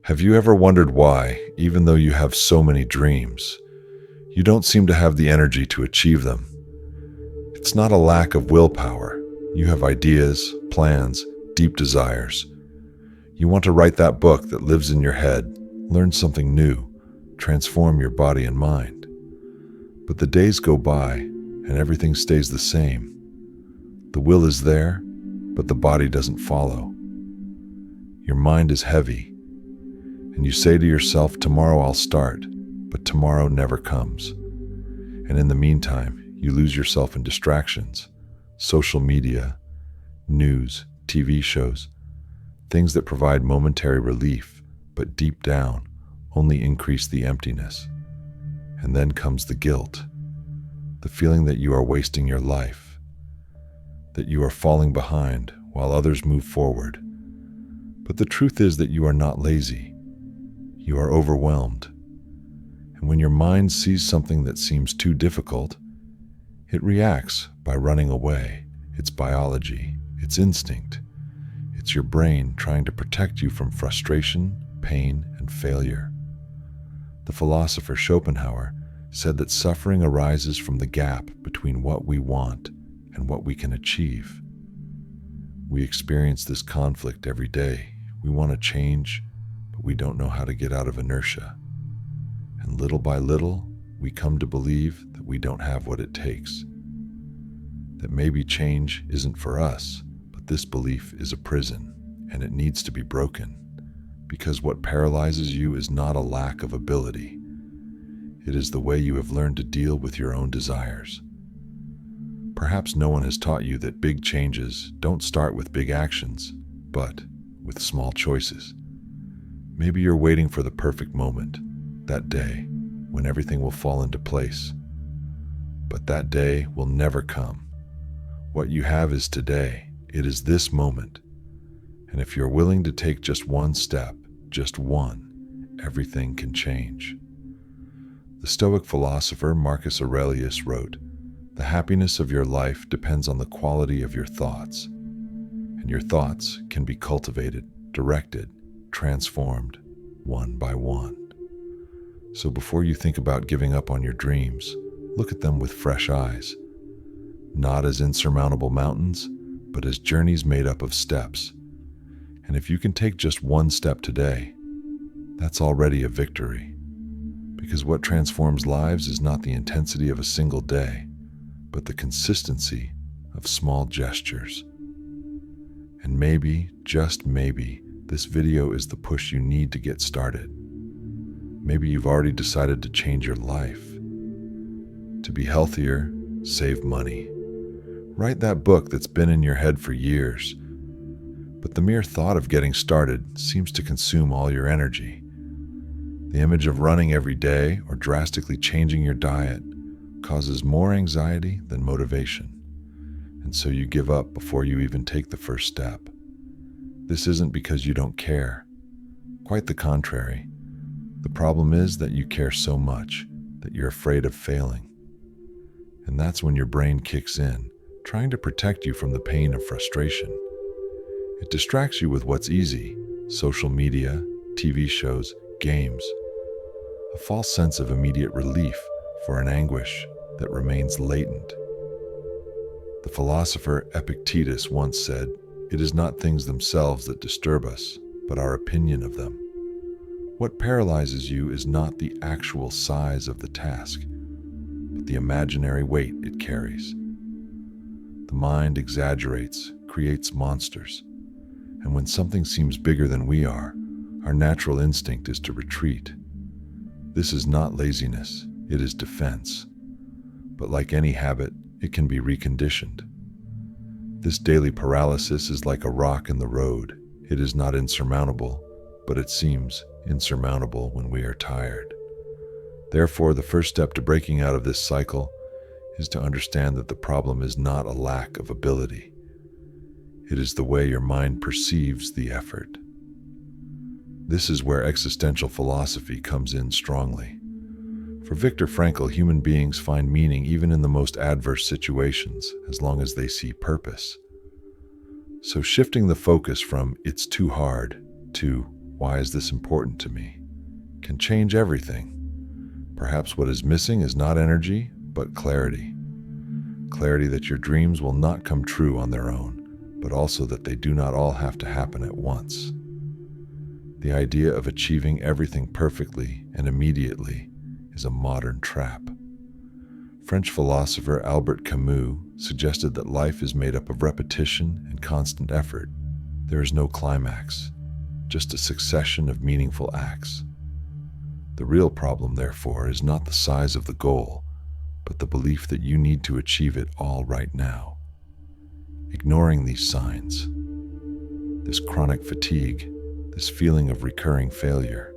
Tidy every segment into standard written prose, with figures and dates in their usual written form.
Have you ever wondered why, even though you have so many dreams, you don't seem to have the energy to achieve them? It's not a lack of willpower. You have ideas, plans, deep desires. You want to write that book that lives in your head, learn something new, transform your body and mind. But the days go by and everything stays the same. The will is there, but the body doesn't follow. Your mind is heavy, and you say to yourself, tomorrow I'll start, but tomorrow never comes. And in the meantime, you lose yourself in distractions, social media, news, TV shows, things that provide momentary relief, but deep down only increase the emptiness. And then comes the guilt, the feeling that you are wasting your life, that you are falling behind while others move forward. But the truth is that you are not lazy. You are overwhelmed. And when your mind sees something that seems too difficult, it reacts by running away. It's biology, it's instinct. It's your brain trying to protect you from frustration, pain, and failure. The philosopher Schopenhauer said that suffering arises from the gap between what we want and what we can achieve. We experience this conflict every day. We want to change, but we don't know how to get out of inertia. And little by little, we come to believe that we don't have what it takes. That maybe change isn't for us, but this belief is a prison, and it needs to be broken. Because what paralyzes you is not a lack of ability. It is the way you have learned to deal with your own desires. Perhaps no one has taught you that big changes don't start with big actions, but with small choices. Maybe you're waiting for the perfect moment, that day when everything will fall into place. But that day will never come. What you have is today. It is this moment. And if you're willing to take just one step, just one, everything can change. The Stoic philosopher Marcus Aurelius wrote, "The happiness of your life depends on the quality of your thoughts. And your thoughts can be cultivated, directed, transformed, one by one." So before you think about giving up on your dreams, look at them with fresh eyes. Not as insurmountable mountains, but as journeys made up of steps. And if you can take just one step today, that's already a victory. Because what transforms lives is not the intensity of a single day, but the consistency of small gestures. And maybe, just maybe, this video is the push you need to get started. Maybe you've already decided to change your life, to be healthier, save money. Write that book that's been in your head for years. But the mere thought of getting started seems to consume all your energy. The image of running every day or drastically changing your diet causes more anxiety than motivation. And so you give up before you even take the first step. This isn't because you don't care. Quite the contrary. The problem is that you care so much that you're afraid of failing. And that's when your brain kicks in, trying to protect you from the pain of frustration. It distracts you with what's easy: social media, TV shows, games. A false sense of immediate relief for an anguish that remains latent. The philosopher Epictetus once said, "It is not things themselves that disturb us, but our opinion of them." What paralyzes you is not the actual size of the task, but the imaginary weight it carries. The mind exaggerates, creates monsters, and when something seems bigger than we are, our natural instinct is to retreat. This is not laziness, it is defense. But like any habit, it can be reconditioned. This daily paralysis is like a rock in the road. It is not insurmountable, but it seems insurmountable when we are tired. Therefore, the first step to breaking out of this cycle is to understand that the problem is not a lack of ability. It is the way your mind perceives the effort. This is where existential philosophy comes in strongly. For Viktor Frankl, human beings find meaning even in the most adverse situations, as long as they see purpose. So shifting the focus from "it's too hard" to "Why is this important to me?" can change everything. Perhaps what is missing is not energy, but clarity. Clarity that your dreams will not come true on their own, but also that they do not all have to happen at once. The idea of achieving everything perfectly and immediately is a modern trap. French philosopher Albert Camus suggested that life is made up of repetition and constant effort. There is no climax, just a succession of meaningful acts. The real problem, therefore, is not the size of the goal, but the belief that you need to achieve it all right now. Ignoring these signs, this chronic fatigue, this feeling of recurring failure,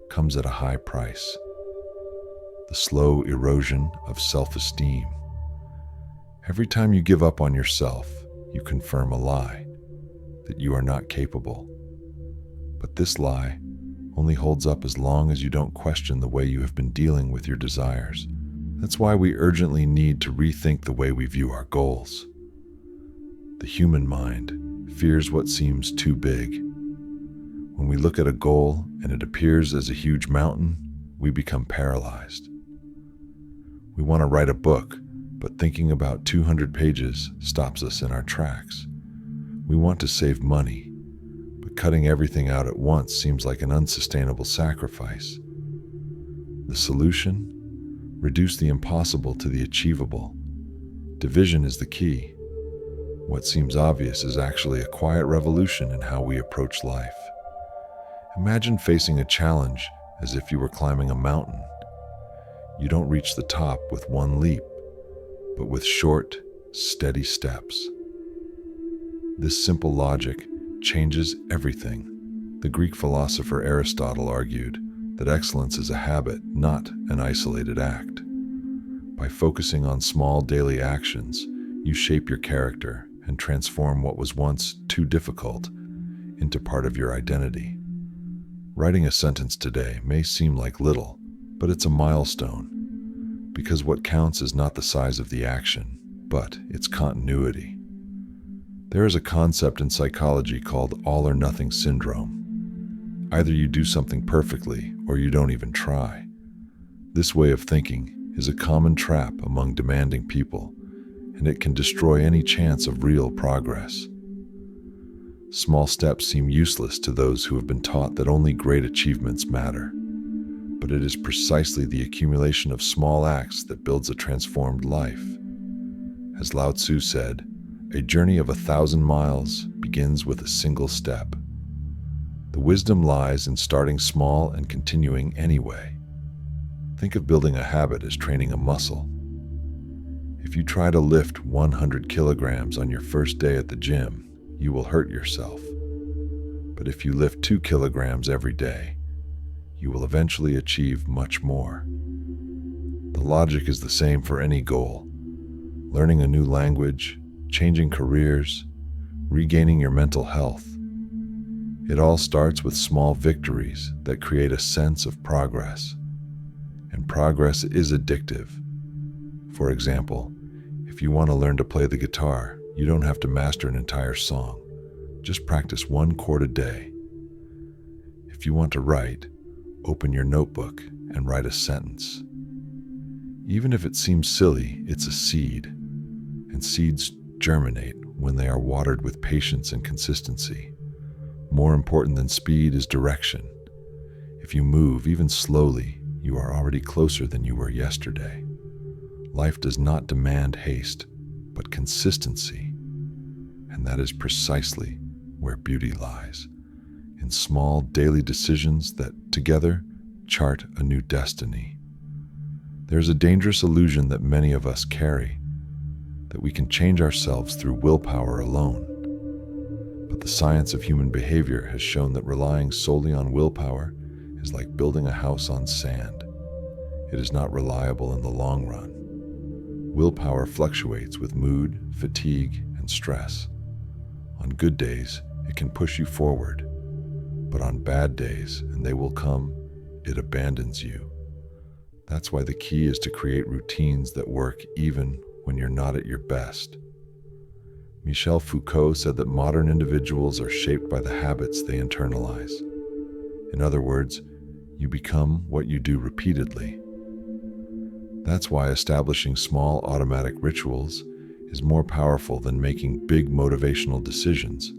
comes at a high price. The slow erosion of self-esteem. Every time you give up on yourself, you confirm a lie, that you are not capable. But this lie only holds up as long as you don't question the way you have been dealing with your desires. That's why we urgently need to rethink the way we view our goals. The human mind fears what seems too big. When we look at a goal and it appears as a huge mountain, we become paralyzed. We want to write a book, but thinking about 200 pages stops us in our tracks. We want to save money, but cutting everything out at once seems like an unsustainable sacrifice. The solution? Reduce the impossible to the achievable. Division is the key. What seems obvious is actually a quiet revolution in how we approach life. Imagine facing a challenge as if you were climbing a mountain. You don't reach the top with one leap, but with short, steady steps. This simple logic changes everything. The Greek philosopher Aristotle argued that excellence is a habit, not an isolated act. By focusing on small daily actions, you shape your character and transform what was once too difficult into part of your identity. Writing a sentence today may seem like little, but it's a milestone, because what counts is not the size of the action, but its continuity. There is a concept in psychology called all or nothing syndrome. Either you do something perfectly or you don't even try. This way of thinking is a common trap among demanding people, and it can destroy any chance of real progress. Small steps seem useless to those who have been taught that only great achievements matter. But it is precisely the accumulation of small acts that builds a transformed life. As Lao Tzu said, a journey of 1,000 miles begins with a single step. The wisdom lies in starting small and continuing anyway. Think of building a habit as training a muscle. If you try to lift 100 kilograms on your first day at the gym, you will hurt yourself. But if you lift 2 kilograms every day, you will eventually achieve much more. The logic is the same for any goal. Learning a new language, changing careers, regaining your mental health. It all starts with small victories that create a sense of progress. And progress is addictive. For example, if you want to learn to play the guitar, you don't have to master an entire song. Just practice one chord a day. If you want to write, open your notebook and write a sentence. Even if it seems silly, it's a seed, and seeds germinate when they are watered with patience and consistency. More important than speed is direction. If you move even slowly, you are already closer than you were yesterday. Life does not demand haste, but consistency. And that is precisely where beauty lies, in small daily decisions that together chart a new destiny. There's a dangerous illusion that many of us carry, that we can change ourselves through willpower alone. But the science of human behavior has shown that relying solely on willpower is like building a house on sand. It is not reliable in the long run. Willpower fluctuates with mood, fatigue, and stress. On good days, it can push you forward, but on bad days, and they will come, it abandons you. That's why the key is to create routines that work even when you're not at your best. Michel Foucault said that modern individuals are shaped by the habits they internalize. In other words, you become what you do repeatedly. That's why establishing small automatic rituals is more powerful than making big motivational decisions.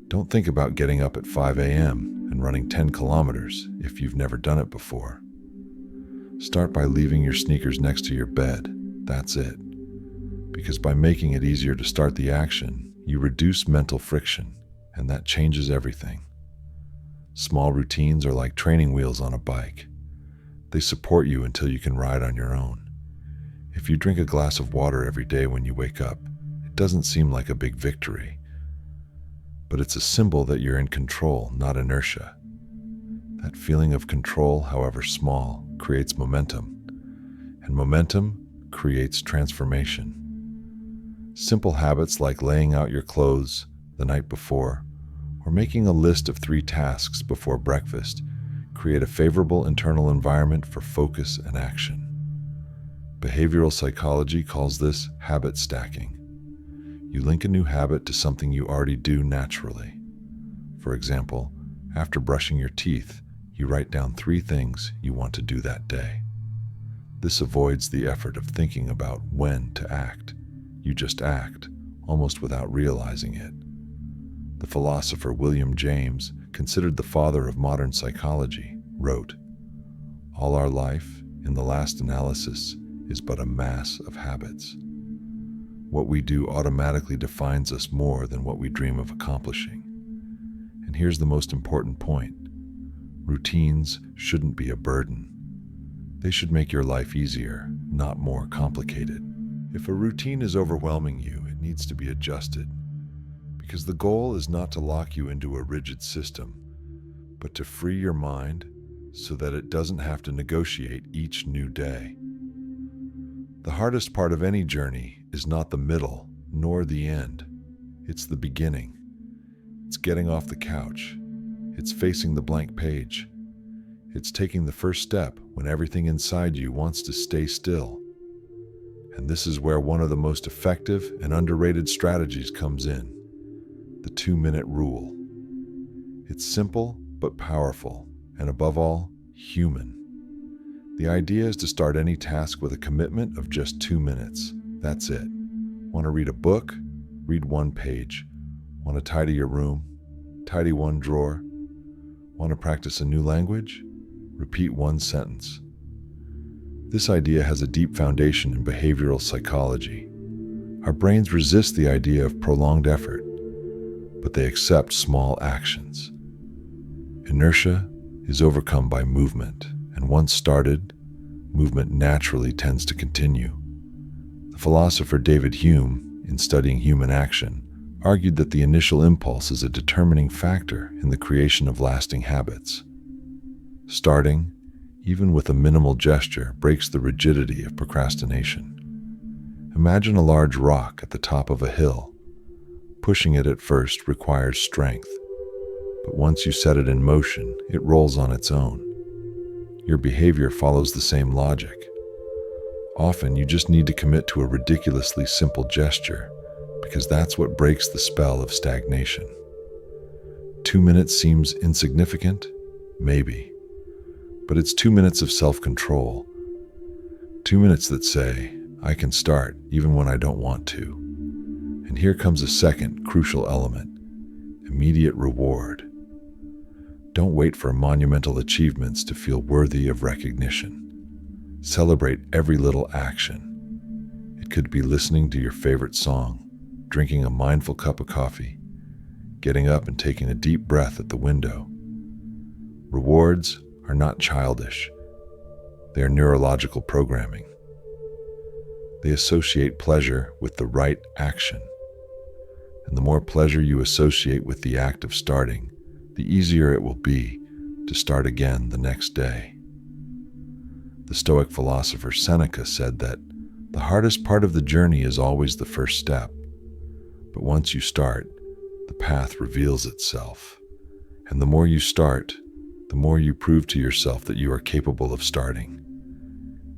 Don't think about getting up at 5 a.m. and running 10 kilometers if you've never done it before. Start by leaving your sneakers next to your bed. That's it. Because by making it easier to start the action, you reduce mental friction, and that changes everything. Small routines are like training wheels on a bike. They support you until you can ride on your own. If you drink a glass of water every day when you wake up, it doesn't seem like a big victory. But it's a symbol that you're in control, not inertia. That feeling of control, however small, creates momentum, and momentum creates transformation. Simple habits like laying out your clothes the night before or making a list of 3 tasks before breakfast create a favorable internal environment for focus and action. Behavioral psychology calls this habit stacking. You link a new habit to something you already do naturally. For example, after brushing your teeth, you write down 3 things you want to do that day. This avoids the effort of thinking about when to act. You just act, almost without realizing it. The philosopher William James, considered the father of modern psychology, wrote, "All our life, in the last analysis, is but a mass of habits. What we do automatically defines us more than what we dream of accomplishing." And here's the most important point. Routines shouldn't be a burden. They should make your life easier, not more complicated. If a routine is overwhelming you, it needs to be adjusted. Because the goal is not to lock you into a rigid system, but to free your mind so that it doesn't have to negotiate each new day. The hardest part of any journey is not the middle, nor the end. It's the beginning. It's getting off the couch. It's facing the blank page. It's taking the first step when everything inside you wants to stay still. And this is where one of the most effective and underrated strategies comes in: the 2-minute rule. It's simple but powerful, and above all, human. The idea is to start any task with a commitment of just 2 minutes. That's it. Want to read a book? Read 1 page. Want to tidy your room? Tidy 1 drawer. Want to practice a new language? Repeat 1 sentence. This idea has a deep foundation in behavioral psychology. Our brains resist the idea of prolonged effort, but they accept small actions. Inertia is overcome by movement, and once started, movement naturally tends to continue. The philosopher David Hume, in studying human action, argued that the initial impulse is a determining factor in the creation of lasting habits. Starting, even with a minimal gesture, breaks the rigidity of procrastination. Imagine a large rock at the top of a hill. Pushing it at first requires strength, but once you set it in motion, it rolls on its own. Your behavior follows the same logic. Often, you just need to commit to a ridiculously simple gesture, because that's what breaks the spell of stagnation. 2 minutes seems insignificant? Maybe. But it's 2 minutes of self-control. 2 minutes that say, I can start even when I don't want to. And here comes a second crucial element: immediate reward. Don't wait for monumental achievements to feel worthy of recognition. Celebrate every little action. It could be listening to your favorite song, drinking a mindful cup of coffee, getting up and taking a deep breath at the window. Rewards are not childish. They are neurological programming. They associate pleasure with the right action. And the more pleasure you associate with the act of starting, the easier it will be to start again the next day. The Stoic philosopher Seneca said that the hardest part of the journey is always the first step. But once you start, the path reveals itself. And the more you start, the more you prove to yourself that you are capable of starting.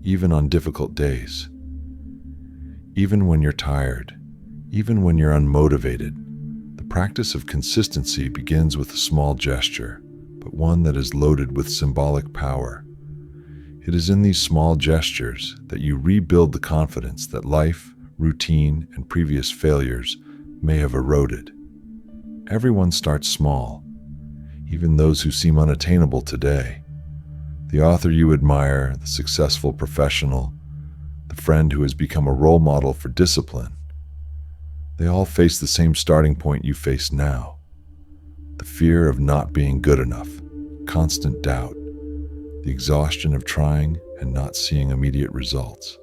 Even on difficult days. Even when you're tired. Even when you're unmotivated. The practice of consistency begins with a small gesture, but one that is loaded with symbolic power. It is in these small gestures that you rebuild the confidence that life, routine, and previous failures may have eroded. Everyone starts small, even those who seem unattainable today. The author you admire, the successful professional, the friend who has become a role model for discipline. They all face the same starting point you face now. The fear of not being good enough, constant doubt, the exhaustion of trying and not seeing immediate results.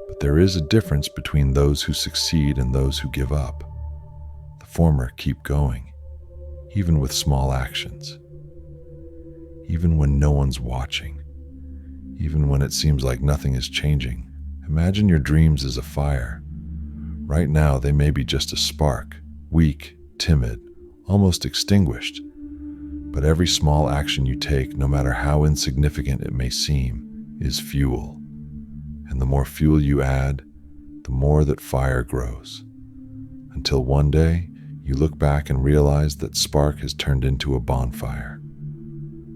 But there is a difference between those who succeed and those who give up. The former keep going, even with small actions, even when no one's watching, even when it seems like nothing is changing. Imagine your dreams as a fire. Right now, they may be just a spark, weak, timid, almost extinguished. But every small action you take, no matter how insignificant it may seem, is fuel. And the more fuel you add, the more that fire grows. Until one day, you look back and realize that spark has turned into a bonfire.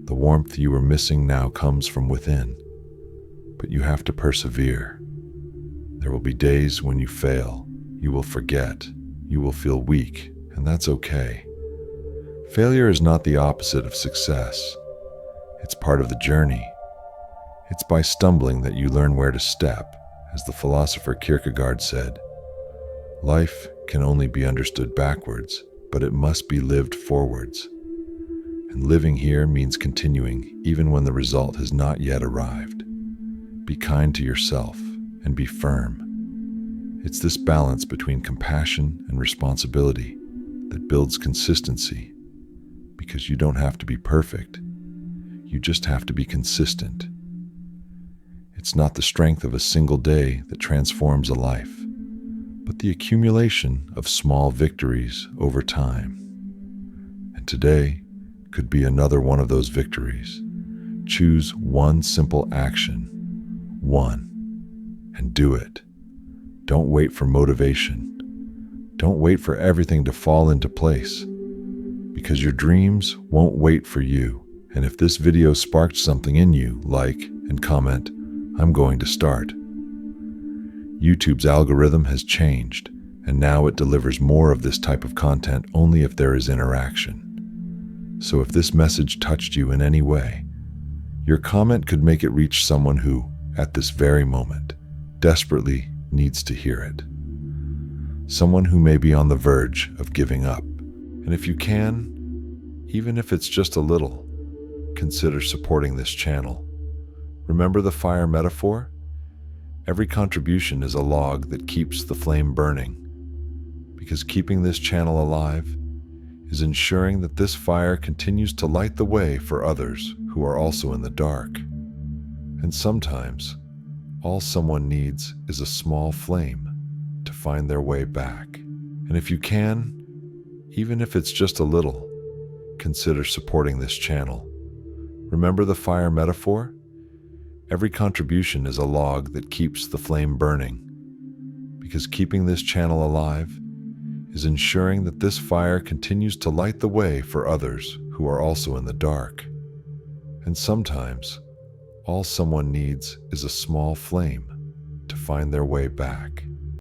The warmth you were missing now comes from within, but you have to persevere. There will be days when you fail, you will forget, you will feel weak, and that's okay. Failure is not the opposite of success. It's part of the journey. It's by stumbling that you learn where to step. As the philosopher Kierkegaard said, life can only be understood backwards, but it must be lived forwards. And living here means continuing even when the result has not yet arrived. Be kind to yourself and be firm. It's this balance between compassion and responsibility that builds consistency. Because you don't have to be perfect, you just have to be consistent. It's not the strength of a single day that transforms a life, but the accumulation of small victories over time. And today could be another one of those victories. Choose one simple action, one, and do it. Don't wait for motivation. Don't wait for everything to fall into place, because your dreams won't wait for you. And if this video sparked something in you, like and comment, I'm going to start. YouTube's algorithm has changed, and now it delivers more of this type of content only if there is interaction. So if this message touched you in any way, your comment could make it reach someone who, at this very moment, desperately needs to hear it. Someone who may be on the verge of giving up. And if you can, even if it's just a little, consider supporting this channel. Remember the fire metaphor? Every contribution is a log that keeps the flame burning, because keeping this channel alive is ensuring that this fire continues to light the way for others who are also in the dark. And sometimes, all someone needs is a small flame to find their way back. And if you can, even if it's just a little, consider supporting this channel. Remember the fire metaphor? Every contribution is a log that keeps the flame burning, because keeping this channel alive is ensuring that this fire continues to light the way for others who are also in the dark. And sometimes, all someone needs is a small flame to find their way back.